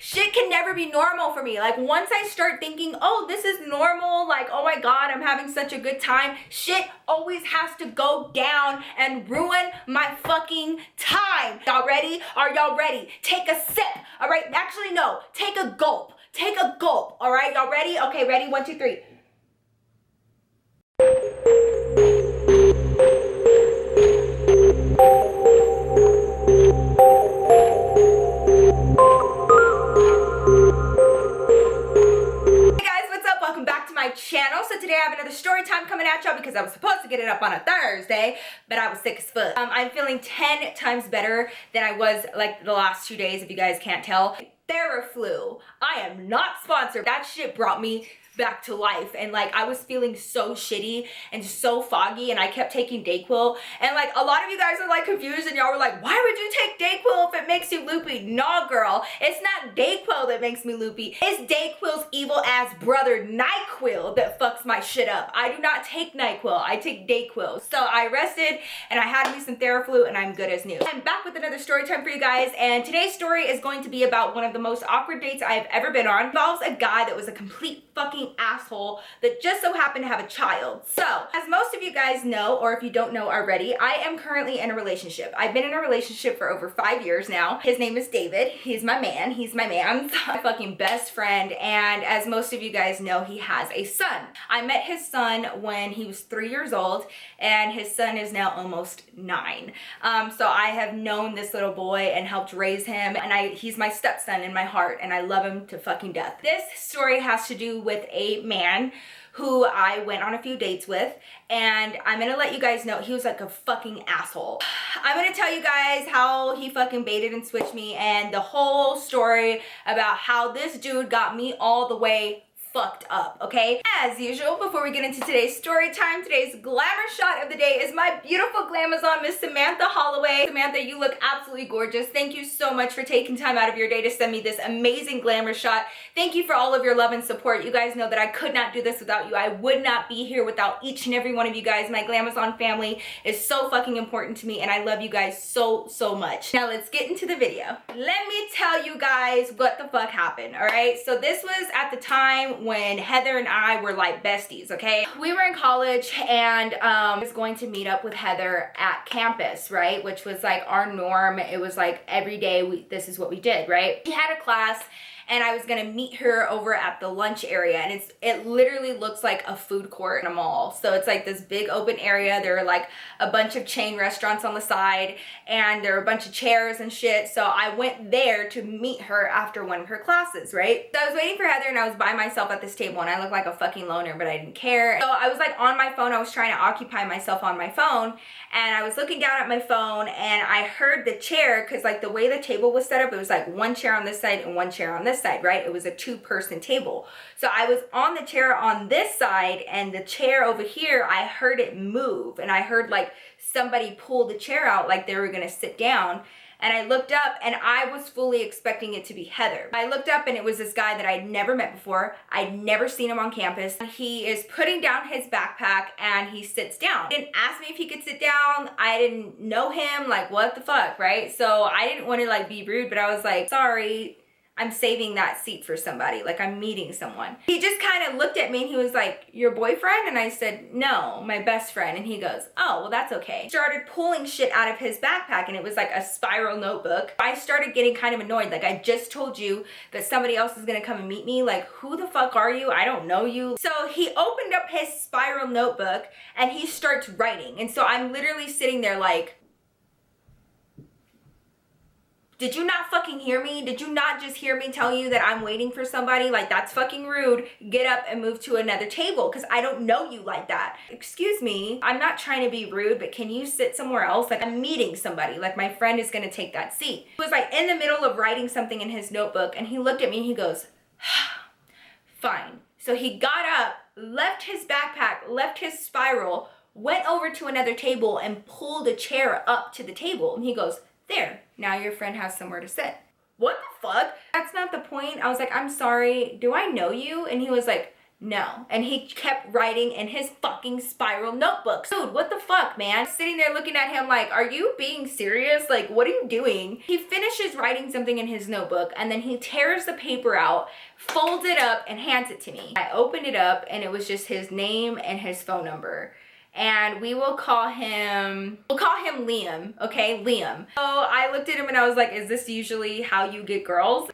shit can never be normal for me. Like once I start thinking, oh, this is normal, like, oh my God, I'm having such a good time, shit always has to go down and ruin my fucking time. Y'all ready? Are y'all ready? Take a sip, all right? Actually, no, take a gulp. Take a gulp, all right? Y'all ready? Okay, ready? 1, 2, 3. Channel. So today I have another story time coming at y'all because I was supposed to get it up on a Thursday, but I was sick as fuck. I'm feeling 10 times better than I was like the last 2 days, if you guys can't tell. Theraflu. I am not sponsored. That shit brought me back to life, and like I was feeling so shitty and so foggy, and I kept taking Dayquil, and like a lot of you guys are like confused and y'all were like, why would you take Dayquil if it makes you loopy? Nah girl, it's not Dayquil that makes me loopy, it's Dayquil's evil ass brother NyQuil that fucks my shit up. I do not take NyQuil, I take Dayquil. So I rested and I had me some Theraflu and I'm good as new. I'm back with another story time for you guys, and today's story is going to be about one of the most awkward dates I've ever been on. It involves a guy that was a complete fucking asshole that just so happened to have a child. So, as most of you guys know, or if you don't know already, I am currently in a relationship. I've been in a relationship for over 5 years now. His name is David. He's my man. He's my man's my fucking best friend, and as most of you guys know, he has a son. I met his son when he was 3 years old, and his son is now almost 9. So I have known this little boy and helped raise him, and he's my stepson in my heart, and I love him to fucking death. This story has to do with a man who I went on a few dates with, and I'm gonna let you guys know he was like a fucking asshole. I'm gonna tell you guys how he fucking baited and switched me and the whole story about how this dude got me all the way fucked up, okay? As usual, before we get into today's story time, today's glamour shot of the day is my beautiful glamazon, Miss Samantha Holloway. Samantha, you look absolutely gorgeous. Thank you so much for taking time out of your day to send me this amazing glamour shot. Thank you for all of your love and support. You guys know that I could not do this without you. I would not be here without each and every one of you guys. My glamazon family is so fucking important to me, and I love you guys so, so much. Now let's get into the video. Let me tell you guys what the fuck happened, all right? So this was at the time when Heather and I were like besties, okay? We were in college, and I was going to meet up with Heather at campus, right? Which was like our norm. It was like every day this is what we did, right? She had a class, and I was gonna meet her over at the lunch area, and it literally looks like a food court in a mall. So it's like this big open area. There are like a bunch of chain restaurants on the side, and there are a bunch of chairs and shit. So I went there to meet her after one of her classes, right? So I was waiting for Heather, and I was by myself at this table, and I looked like a fucking loner, but I didn't care. So I was like on my phone. I was trying to occupy myself on my phone, and I was looking down at my phone, and I heard the chair, because like the way the table was set up, it was like one chair on this side and one chair on this side, right? It was a 2-person table. So I was on the chair on this side, and the chair over here, I heard it move, and I heard like somebody pull the chair out like they were gonna sit down. And I looked up, and I was fully expecting it to be Heather. I looked up, and it was this guy that I'd never met before. I'd never seen him on campus. He is putting down his backpack, and he sits down. He didn't ask me if he could sit down. I didn't know him, like what the fuck, right? So I didn't want to like be rude, but I was like, sorry, I'm saving that seat for somebody, like I'm meeting someone. He just kind of looked at me, and he was like, your boyfriend? And I said, no, my best friend. And he goes, oh, well, that's okay. Started pulling shit out of his backpack, and it was like a spiral notebook. I started getting kind of annoyed. Like, I just told you that somebody else is gonna come and meet me. Like, who the fuck are you? I don't know you. So he opened up his spiral notebook, and he starts writing. And so I'm literally sitting there like, did you not fucking hear me? Did you not just hear me tell you that I'm waiting for somebody? Like, that's fucking rude. Get up and move to another table, because I don't know you like that. Excuse me, I'm not trying to be rude, but can you sit somewhere else? Like, I'm meeting somebody. Like, my friend is gonna take that seat. He was like in the middle of writing something in his notebook, and he looked at me and he goes, fine. So he got up, left his backpack, left his spiral, went over to another table and pulled a chair up to the table. And he goes, there, now your friend has somewhere to sit. What the fuck? That's not the point. I was like, I'm sorry, do I know you? And he was like, No. And he kept writing in his fucking spiral notebook. Dude, what the fuck, man? Sitting there looking at him like, are you being serious? Like, what are you doing? He finishes writing something in his notebook and then he tears the paper out, folds it up, and hands it to me. I opened it up and it was just his name and his phone number. And we'll call him Liam, okay? Liam. So I looked at him and I was like, is this usually how you get girls?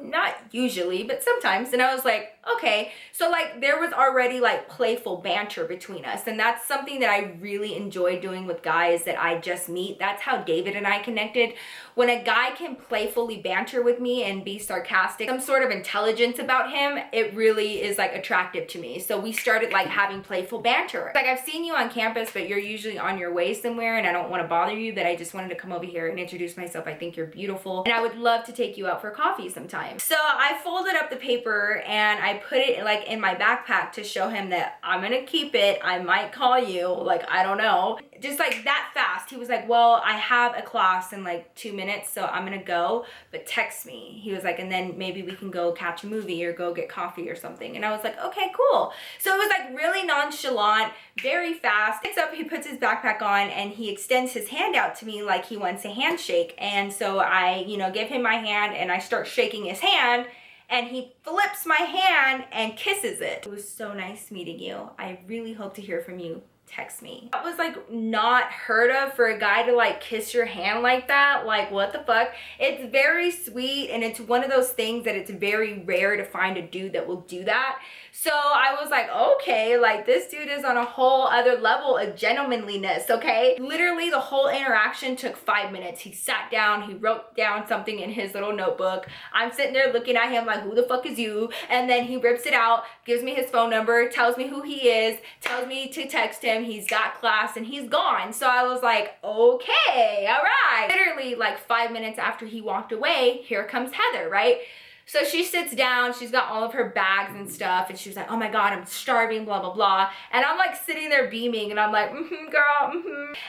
Not usually, but sometimes. And I was like, okay. So like there was already like playful banter between us. And that's something that I really enjoy doing with guys that I just meet. That's how David and I connected. When a guy can playfully banter with me and be sarcastic, some sort of intelligence about him, it really is like attractive to me. So we started like having playful banter. Like, I've seen you on campus, but you're usually on your way somewhere and I don't want to bother you, but I just wanted to come over here and introduce myself. I think you're beautiful and I would love to take you out for coffee sometime. So I folded up the paper and I put it like in my backpack to show him that I'm gonna keep it. I might call you, like, I don't know. Just like that fast. He was like, well, I have a class in like 2 minutes, so I'm gonna go, but text me. He was like, and then maybe we can go catch a movie or go get coffee or something. And I was like, okay, cool. So it was like really nonchalant, very fast. Picks up, he puts his backpack on and he extends his hand out to me like he wants a handshake. And so I, give him my hand and I start shaking his hand and he flips my hand and kisses it. It was so nice meeting you. I really hope to hear from you. Text me. That was like not heard of for a guy to like kiss your hand like that. Like, what the fuck? It's very sweet and it's one of those things that it's very rare to find a dude that will do that. So I was like, okay, like this dude is on a whole other level of gentlemanliness, okay? Literally the whole interaction took 5 minutes. He sat down, he wrote down something in his little notebook. I'm sitting there looking at him like, who the fuck is you? And then he rips it out, gives me his phone number, tells me who he is, tells me to text him. He's got class and he's gone. So I was like, okay, all right. Literally like 5 minutes after he walked away, here comes Heather, right? So she sits down, she's got all of her bags and stuff, and she was like, oh my God, I'm starving, blah, blah, blah. And I'm like sitting there beaming, and I'm like, girl,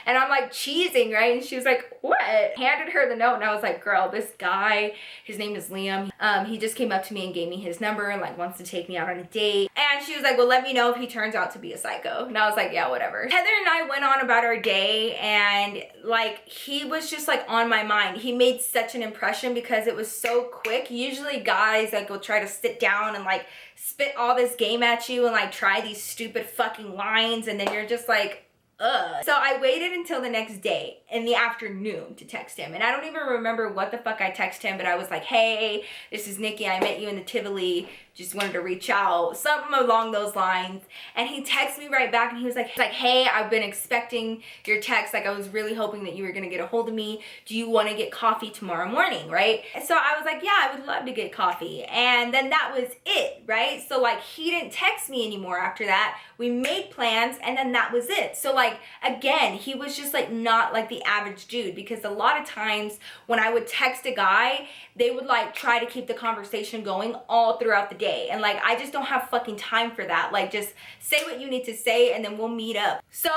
And I'm like cheesing, right? And she was like, what? Handed her the note, and I was like, girl, this guy, his name is Liam. He just came up to me and gave me his number and like wants to take me out on a date. And she was like, well, let me know if he turns out to be a psycho. And I was like, yeah, whatever. Heather and I went on about our day, and like he was just like on my mind. He made such an impression because it was so quick. Usually guys like will try to sit down and like spit all this game at you and like try these stupid fucking lines, and then you're just like, ugh. So I waited until the next day in the afternoon to text him. And I don't even remember what the fuck I texted him, but I was like, hey, this is Nikki. I met you in the Tivoli. Just wanted to reach out. Something along those lines. And he texted me right back and he was like, hey, I've been expecting your text. Like I was really hoping that you were going to get a hold of me. Do you want to get coffee tomorrow morning, right? So I was like, yeah, I would love to get coffee. And then that was it, right? So like he didn't text me anymore after that. We made plans and then that was it. So like, again, he was just like not like the average dude, because a lot of times when I would text a guy, they would like try to keep the conversation going all throughout the day. And like, I just don't have fucking time for that. Like just say what you need to say and then we'll meet up. So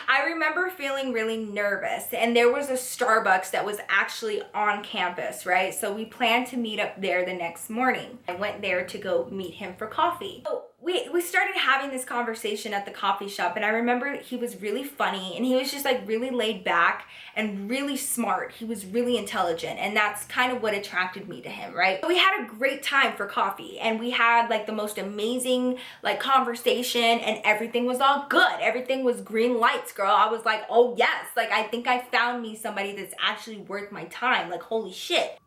I remember feeling really nervous, and there was a Starbucks that was actually on campus, right? So we planned to meet up there the next morning. I went there to go meet him for coffee. So we started having this conversation at the coffee shop, and I remember he was really funny and he was just like really laid back and really smart. He was really intelligent, and that's kind of what attracted me to him, right? So we had a great time for coffee, and we had like the most amazing like conversation, and everything was all good. Everything was green lights, girl. I was like, oh yes, like I think I found me somebody that's actually worth my time. Like holy shit.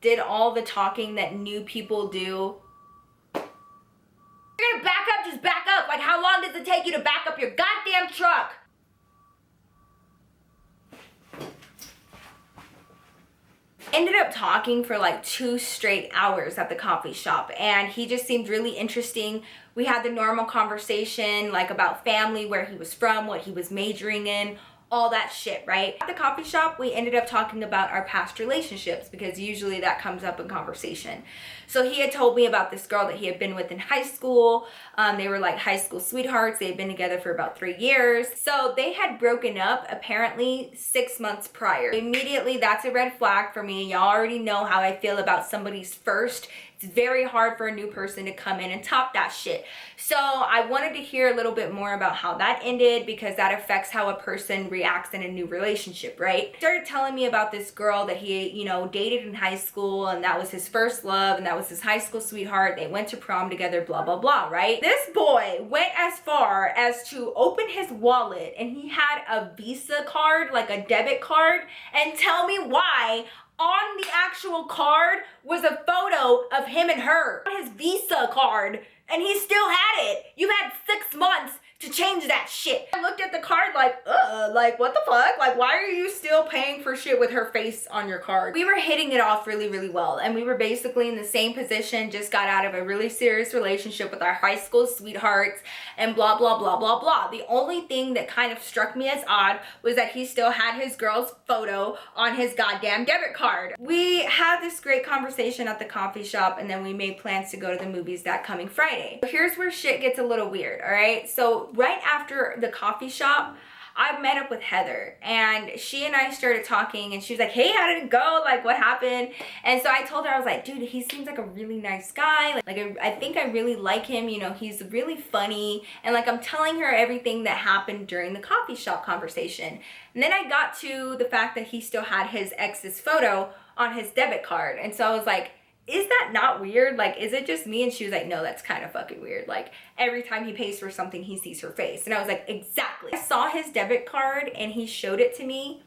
Did all the talking that new people do. You're gonna back up, just back up. Like how long does it take you to back up your goddamn truck? Ended up talking for like 2 straight hours at the coffee shop, and he just seemed really interesting. We had the normal conversation like about family, where he was from, what he was majoring in, all that shit, right? At the coffee shop, we ended up talking about our past relationships, because usually that comes up in conversation. So he had told me about this girl that he had been with in high school. They were like high school sweethearts. They had been together for about 3 years. So they had broken up apparently 6 months prior. Immediately, that's a red flag for me. Y'all already know how I feel about somebody's first. It's very hard for a new person to come in and top that shit. So I wanted to hear a little bit more about how that ended, because that affects how a person reacts in a new relationship, right? He started telling me about this girl that he, you know, dated in high school, and that was his first love, and that was his high school sweetheart. They went to prom together, blah, blah, blah, right? This boy went as far as to open his wallet, and he had a Visa card, like a debit card, and tell me why on the actual card was a photo of him and her on his Visa card, and he still had it. You had 6 months to change that shit. I looked at the card like, like what the fuck? Like, why are you still paying for shit with her face on your card? We were hitting it off really, really well, and we were basically in the same position, just got out of a really serious relationship with our high school sweethearts, and blah, blah, blah, blah, blah. The only thing that kind of struck me as odd was that he still had his girl's photo on his goddamn debit card. We had this great conversation at the coffee shop, and then we made plans to go to the movies that coming Friday. Here's where shit gets a little weird, all right? So right after the coffee shop, I met up with Heather, and she and I started talking, and she was like, hey, how did it go? Like, what happened? And so I told her, I was like, dude, he seems like a really nice guy. Like I think I really like him. You know, he's really funny. And like, I'm telling her everything that happened during the coffee shop conversation. And then I got to the fact that he still had his ex's photo on his debit card. And so I was like, is that not weird? Like, is it just me? And she was like, no, that's kind of fucking weird. Like, every time he pays for something, he sees her face. And I was like, exactly. I saw his debit card and he showed it to me.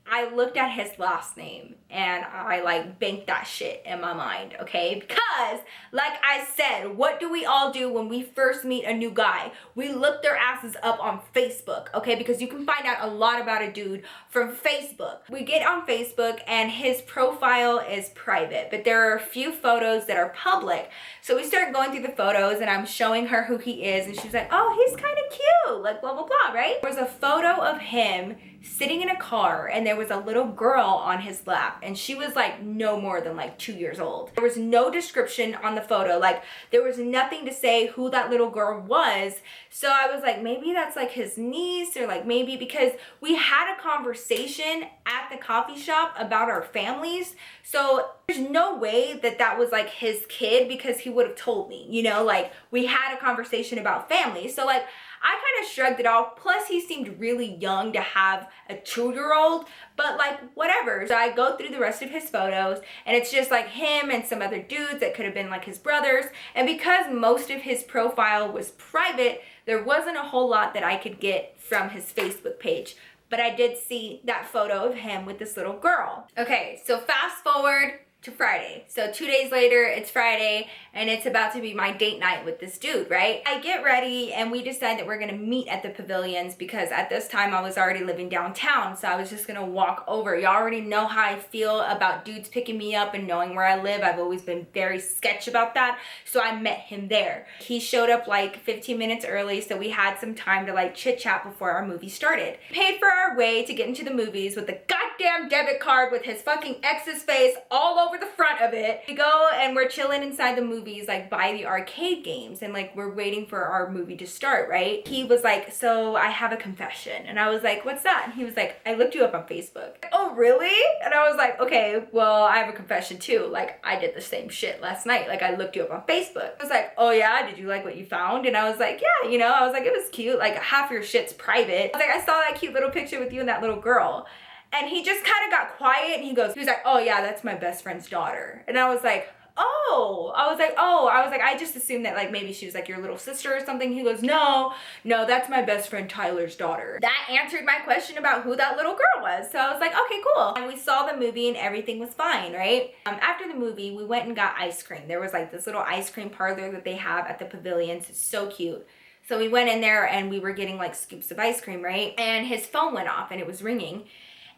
I looked at his last name and I like banked that shit in my mind, okay? Because like I said, what do we all do when we first meet a new guy? We look their asses up on Facebook, okay? Because you can find out a lot about a dude from Facebook. We get on Facebook and his profile is private, but there are a few photos that are public. So we start going through the photos and I'm showing her who he is, and she's like, oh, he's kind of cute, like blah, blah, blah, right? There was a photo of him sitting in a car, and there was a little girl on his lap, and she was like no more than like 2 years old. There was no description on the photo. Like, there was nothing to say who that little girl was. So I was like, maybe that's like his niece, or like maybe, because we had a conversation at the coffee shop about our families. So there's no way that that was like his kid, because he would have told me, you know, like we had a conversation about family. So like, I kind of shrugged it off. Plus, he seemed really young to have a 2-year-old, but like, whatever. So I go through the rest of his photos, and it's just like him and some other dudes that could have been like his brothers. And because most of his profile was private, there wasn't a whole lot that I could get from his Facebook page. But I did see that photo of him with this little girl. Okay, so fast forward to Friday. So 2 days later, it's Friday, and it's about to be my date night with this dude, right? I get ready, and we decide that we're gonna meet at the pavilions, because at this time I was already living downtown, so I was just gonna walk over. Y'all already know how I feel about dudes picking me up and knowing where I live. I've always been very sketch about that, so I met him there. He showed up like 15 minutes early, so we had some time to like chit chat before our movie started. Paid for our way to get into the movies with the goddamn debit card with his fucking ex's face all over the front of it. We go and we're chilling inside the movies, like by the arcade games, and like we're waiting for our movie to start, right? He was like, so I have a confession. And I was like, what's that? And he was like, I looked you up on Facebook. Oh, really? And I was like, okay, well, I have a confession too. Like, I did the same shit last night. Like, I looked you up on Facebook. I was like, oh yeah, did you like what you found? And I was like, yeah, you know, I was like, it was cute. Like, half your shit's private. I was like, I saw that cute little picture with you and that little girl. And he just kind of got quiet, and he was like, oh yeah, that's my best friend's daughter. And I was like, oh, I just assumed that like maybe she was like your little sister or something. He goes, no, that's my best friend Tyler's daughter. That answered my question about who that little girl was. So I was like, okay, cool. And we saw the movie and everything was fine, right? After the movie, we went and got ice cream. There was like this little ice cream parlor that they have at the pavilions. It's so cute. So we went in there and we were getting like scoops of ice cream, right? And his phone went off and it was ringing.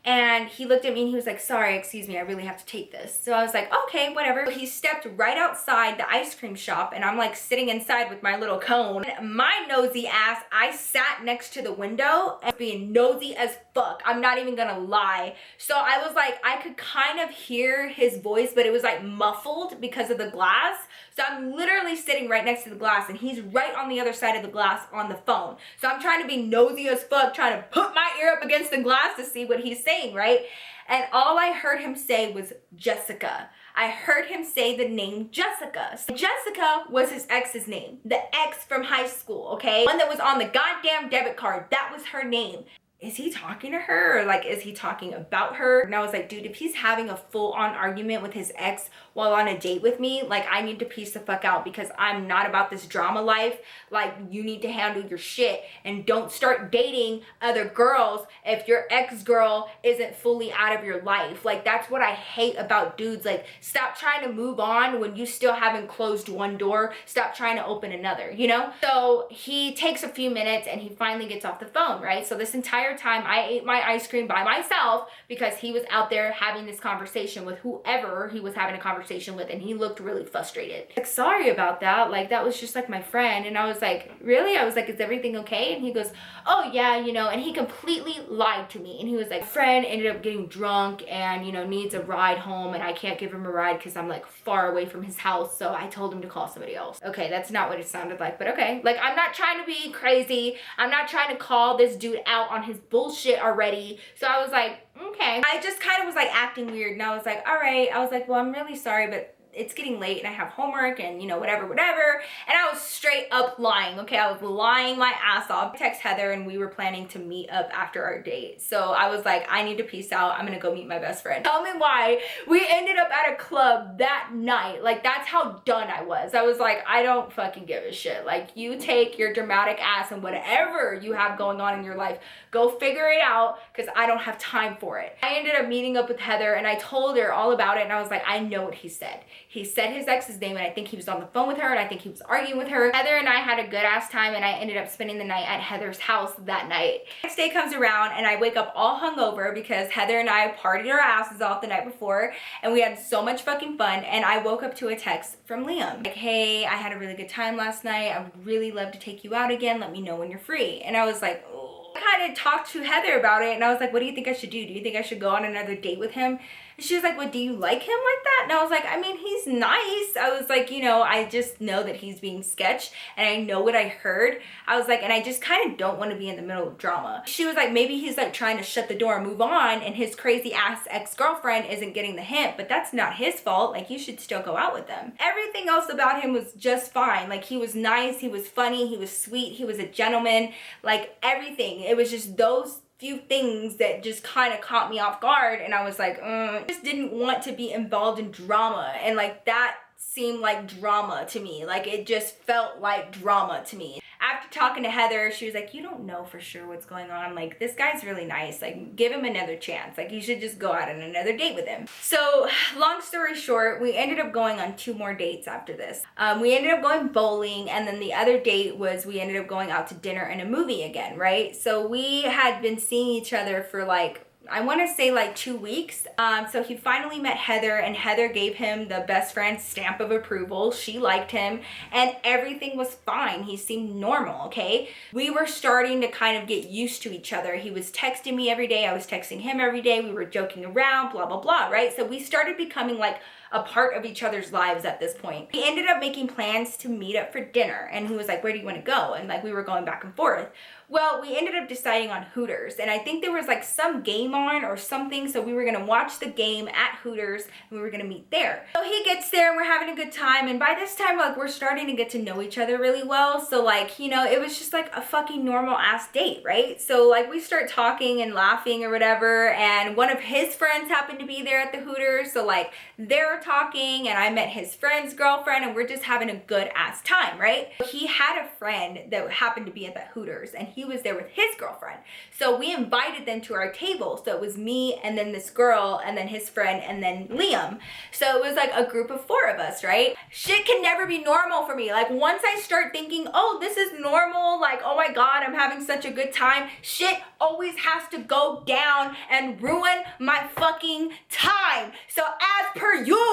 And he looked at me and he was like, sorry, excuse me, I really have to take this. So I was like, okay, whatever. He stepped right outside the ice cream shop, and I'm like sitting inside with my little cone. My nosy ass, I sat next to the window and being nosy as fuck. I'm not even gonna lie. So I was like, I could kind of hear his voice, but it was like muffled because of the glass. So I'm literally sitting right next to the glass, and he's right on the other side of the glass on the phone. So I'm trying to be nosy as fuck, trying to put my ear up against the glass to see what he's saying. saying, right? And all I heard him say was Jessica. I heard him say the name Jessica. So Jessica was his ex's name. The ex from high school, okay? One that was on the goddamn debit card. That was her name. Is he talking to her, or like, is he talking about her? And I was like, dude, if he's having a full-on argument with his ex while on a date with me, like, I need to peace the fuck out, because I'm not about this drama life. Like, you need to handle your shit and don't start dating other girls if your ex-girl isn't fully out of your life. Like, that's what I hate about dudes. Like, stop trying to move on when you still haven't closed one door. Stop trying to open another, you know? So he takes a few minutes and he finally gets off the phone, right? So this entire time I ate my ice cream by myself because he was out there having this conversation with whoever he was having a conversation with, and he looked really frustrated. Like, sorry about that. Like, that was just like my friend. And I was like, really? I was like, is everything okay? And he goes, oh yeah, you know, and he completely lied to me. And he was like, friend ended up getting drunk and, you know, needs a ride home, and I can't give him a ride because I'm like far away from his house. So I told him to call somebody else. Okay, that's not what it sounded like, but okay. Like, I'm not trying to be crazy. I'm not trying to call this dude out on his bullshit already. So I was like, okay. I just kind of was like acting weird, and I was like, all right. I was like, well, I'm really sorry, but it's getting late and I have homework and, you know, whatever. And I was straight up lying, okay? I was lying my ass off. I text Heather and we were planning to meet up after our date. So I was like, I need to peace out. I'm gonna go meet my best friend. Tell me why. We ended up at a club that night. Like, that's how done I was. I was like, I don't fucking give a shit. Like, you take your dramatic ass and whatever you have going on in your life, go figure it out, because I don't have time for it. I ended up meeting up with Heather and I told her all about it, and I was like, I know what he said. He said his ex's name, and I think he was on the phone with her, and I think he was arguing with her. Heather and I had a good ass time, and I ended up spending the night at Heather's house that night. Next day comes around and I wake up all hungover because Heather and I partied our asses off the night before, and we had so much fucking fun. And I woke up to a text from Liam. Like, hey, I had a really good time last night. I would really love to take you out again. Let me know when you're free. And I was like, oh. I kind of talked to Heather about it, and I was like, what do you think I should do? Do you think I should go on another date with him? And she was like, well, do you like him like that? And I was like, I mean, he's nice. I was like, you know, I just know that he's being sketched, and I know what I heard. I was like, and I just kind of don't want to be in the middle of drama. She was like, maybe he's like trying to shut the door and move on, and his crazy ass ex-girlfriend isn't getting the hint, but that's not his fault. Like, you should still go out with them. Everything else about him was just fine. Like, he was nice, he was funny, he was sweet, he was a gentleman, like everything. It was just those few things that just kind of caught me off guard, and I was like, I just didn't want to be involved in drama, and like that seemed like drama to me. Like, it just felt like drama to me. After talking to Heather, she was like, you don't know for sure what's going on. Like, this guy's really nice. Like, give him another chance. Like, you should just go out on another date with him. So, long story short, we ended up going on 2 more dates after this. We ended up going bowling, and then the other date was we ended up going out to dinner and a movie again, right? So, we had been seeing each other for like, I want to say like 2 weeks. So he finally met Heather, and Heather gave him the best friend stamp of approval. She liked him, and everything was fine. He seemed normal, okay? We were starting to kind of get used to each other. He was texting me every day. I was texting him every day. We were joking around, blah, blah, blah, right? So we started becoming like a part of each other's lives at this point. We ended up making plans to meet up for dinner, and he was like, where do you want to go? And like, we were going back and forth. Well, we ended up deciding on Hooters, and I think there was like some game on or something, so we were gonna watch the game at Hooters, and we were gonna meet there. So he gets there, and we're having a good time, and by this time, like, we're starting to get to know each other really well, so like, you know, it was just like a fucking normal ass date, right? So like, we start talking and laughing or whatever, and one of his friends happened to be there at the Hooters, so like, they're talking, and I met his friend's girlfriend, and we're just having a good ass time, right? He had a friend that happened to be at the Hooters, and he was there with his girlfriend. So we invited them to our table. So it was me, and then this girl, and then his friend, and then Liam. So it was like a group of 4 of us, right? Shit can never be normal for me. Like, once I start thinking, oh, this is normal, like, oh my God, I'm having such a good time, shit always has to go down and ruin my fucking time. So as per usual,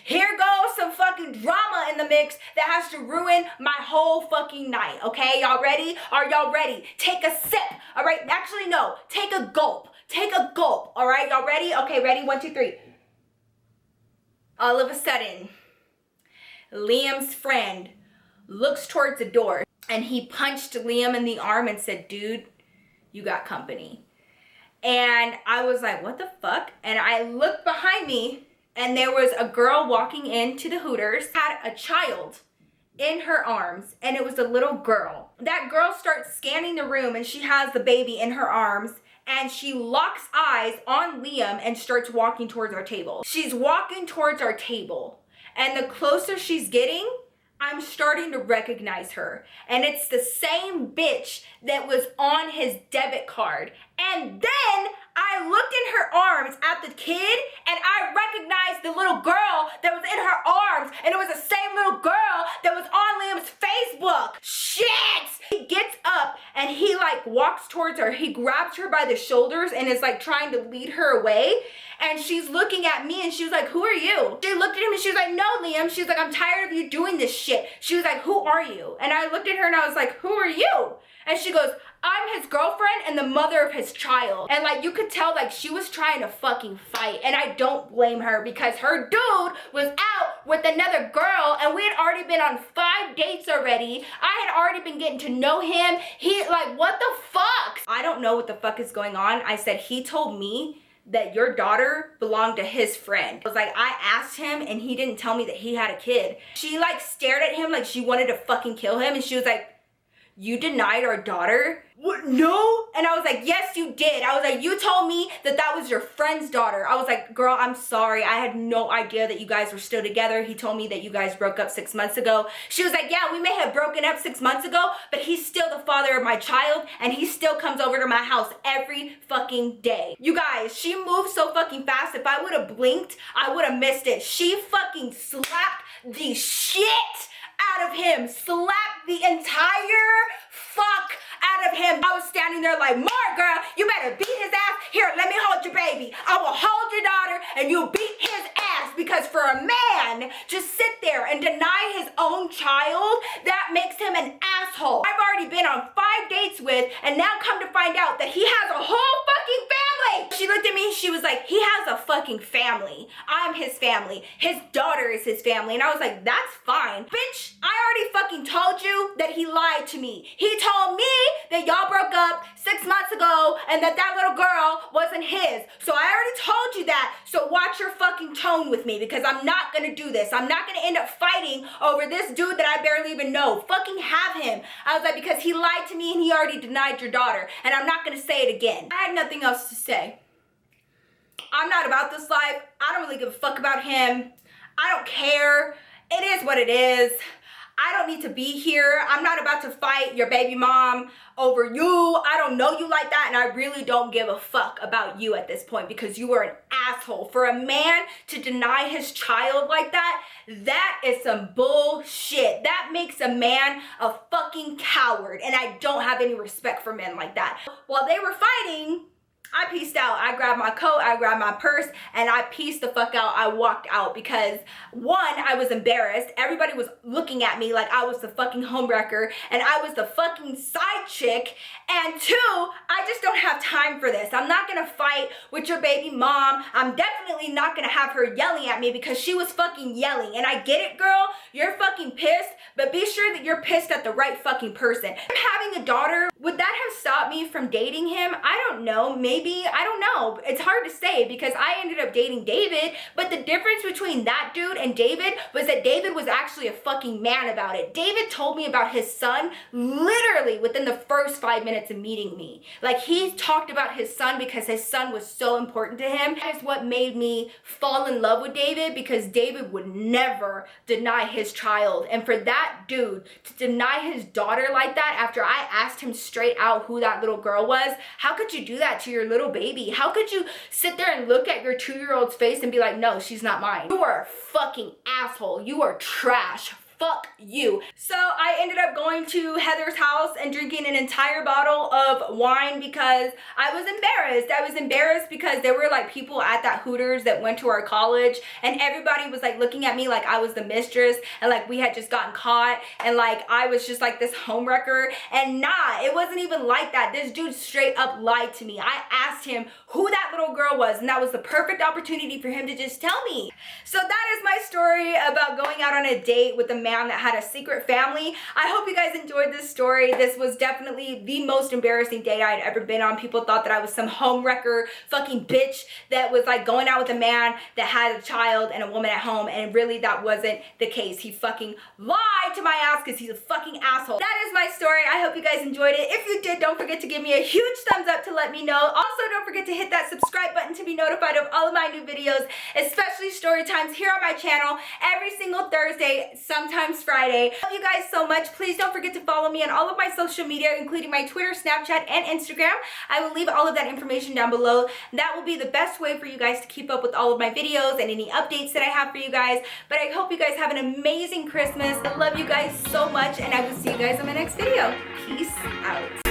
here goes some fucking drama in the mix that has to ruin my whole fucking night, okay? Y'all ready? Are y'all ready? Take a sip, all right? Actually, no, take a gulp. Take a gulp, all right? Y'all ready? Okay, ready? 1, 2, 3. All of a sudden, Liam's friend looks towards the door, and he punched Liam in the arm and said, dude, you got company. And I was like, what the fuck? And I looked behind me and there was a girl walking into the Hooters, had a child in her arms, and it was a little girl. That girl starts scanning the room and she has the baby in her arms, and she locks eyes on Liam and starts walking towards our table. She's walking towards our table, and the closer she's getting, I'm starting to recognize her. And it's the same bitch that was on his debit card. And then I looked in her arms at the kid, and I recognized the little girl that was in her arms, and it was the same little girl that was on Liam's Facebook. Shit! He gets up and he like walks towards her. He grabs her by the shoulders and is like trying to lead her away. And she's looking at me and she was like, who are you? She looked at him and she was like, no, Liam. She's like, I'm tired of you doing this shit. She was like, who are you? And I looked at her and I was like, who are you? And she goes, I'm his girlfriend and the mother of his child. And like, you could tell like she was trying to fucking fight. And I don't blame her because her dude was out with another girl and we had already been on 5 dates already. I had already been getting to know him. He like, what the fuck? I don't know what the fuck is going on. I said, he told me that your daughter belonged to his friend. I was like, I asked him and he didn't tell me that he had a kid. She like stared at him like she wanted to fucking kill him, and she was like, you denied our daughter? What? No? And I was like, yes, you did. I was like, you told me that that was your friend's daughter. I was like, girl, I'm sorry. I had no idea that you guys were still together. He told me that you guys broke up 6 months ago. She was like, yeah, we may have broken up 6 months ago, but he's still the father of my child, and he still comes over to my house every fucking day. You guys, she moved so fucking fast. If I would have blinked, I would have missed it. She fucking slapped the shit out of him. Slapped the entire fuck out of him. I was standing there like, more girl, you better beat his ass. Here, let me hold your baby. I will hold your daughter and you beat his ass, because for a man to sit there and deny his own child, that makes him an asshole. I've already been on 5 dates with, and now come to find out that he has a whole fucking family. She looked at me, she was like, he has a fucking family. I'm his family. His daughter is his family. And I was like, that's fine. Bitch, I already fucking told you that he lied to me. He told me that y'all broke up 6 months ago and that that little girl wasn't his. So I already told you that. So watch your fucking tone with me, because I'm not gonna do this. I'm not gonna end up fighting over this dude that I barely even know. Fucking have him. I was like, because he lied to me and he already denied your daughter, and I'm not gonna say it again. I had nothing else to say. I'm not about this life. I don't really give a fuck about him. I don't care. It is what it is. I don't need to be here. I'm not about to fight your baby mom over you. I don't know you like that, and I really don't give a fuck about you at this point, because you are an asshole. For a man to deny his child like that, that is some bullshit. That makes a man a fucking coward, and I don't have any respect for men like that. While they were fighting, I peaced out. I grabbed my coat, I grabbed my purse, and I peaced the fuck out. I walked out because, one, I was embarrassed. Everybody was looking at me like I was the fucking homewrecker and I was the fucking side chick. And two, I just don't have time for this. I'm not gonna fight with your baby mom. I'm definitely not gonna have her yelling at me, because she was fucking yelling. And I get it, girl. You're fucking pissed, but be sure that you're pissed at the right fucking person. I'm having a daughter. Would that have stopped me from dating him? I don't know. Maybe. I don't know. It's hard to say, because I ended up dating David, but the difference between that dude and David was that David was actually a fucking man about it. David told me about his son literally within the first 5 minutes of meeting me. Like, he talked about his son because his son was so important to him. That is what made me fall in love with David, because David would never deny his child. And for that dude to deny his daughter like that after I asked him straight out who that little girl was, how could you do that to your little baby? How could you sit there and look at your 2-year-old's face and be like, no, she's not mine? You are a fucking asshole. You are trash. Fuck you. So I ended up going to Heather's house and drinking an entire bottle of wine because I was embarrassed. I was embarrassed because there were like people at that Hooters that went to our college, and everybody was like looking at me like I was the mistress, and like we had just gotten caught, and like I was just like this homewrecker. And nah, it wasn't even like that. This dude straight up lied to me. I asked him who that little girl was, and that was the perfect opportunity for him to just tell me. So that is my story about going out on a date with a man man that had a secret family. I hope you guys enjoyed this story. This was definitely the most embarrassing date I'd ever been on. People thought that I was some homewrecker fucking bitch that was like going out with a man that had a child and a woman at home, and really that wasn't the case. He fucking lied to my ass because he's a fucking asshole. That is my story. I hope you guys enjoyed it. If you did, don't forget to give me a huge thumbs up to let me know. Also, don't forget to hit that subscribe button to be notified of all of my new videos, especially story times here on my channel every single Thursday, sometimes Friday. Love you guys so much. Please don't forget to follow me on all of my social media, including my Twitter, Snapchat, and Instagram. I will leave all of that information down below. That will be the best way for you guys to keep up with all of my videos and any updates that I have for you guys. But I hope you guys have an amazing Christmas. I love you guys so much, and I will see you guys in my next video. Peace out.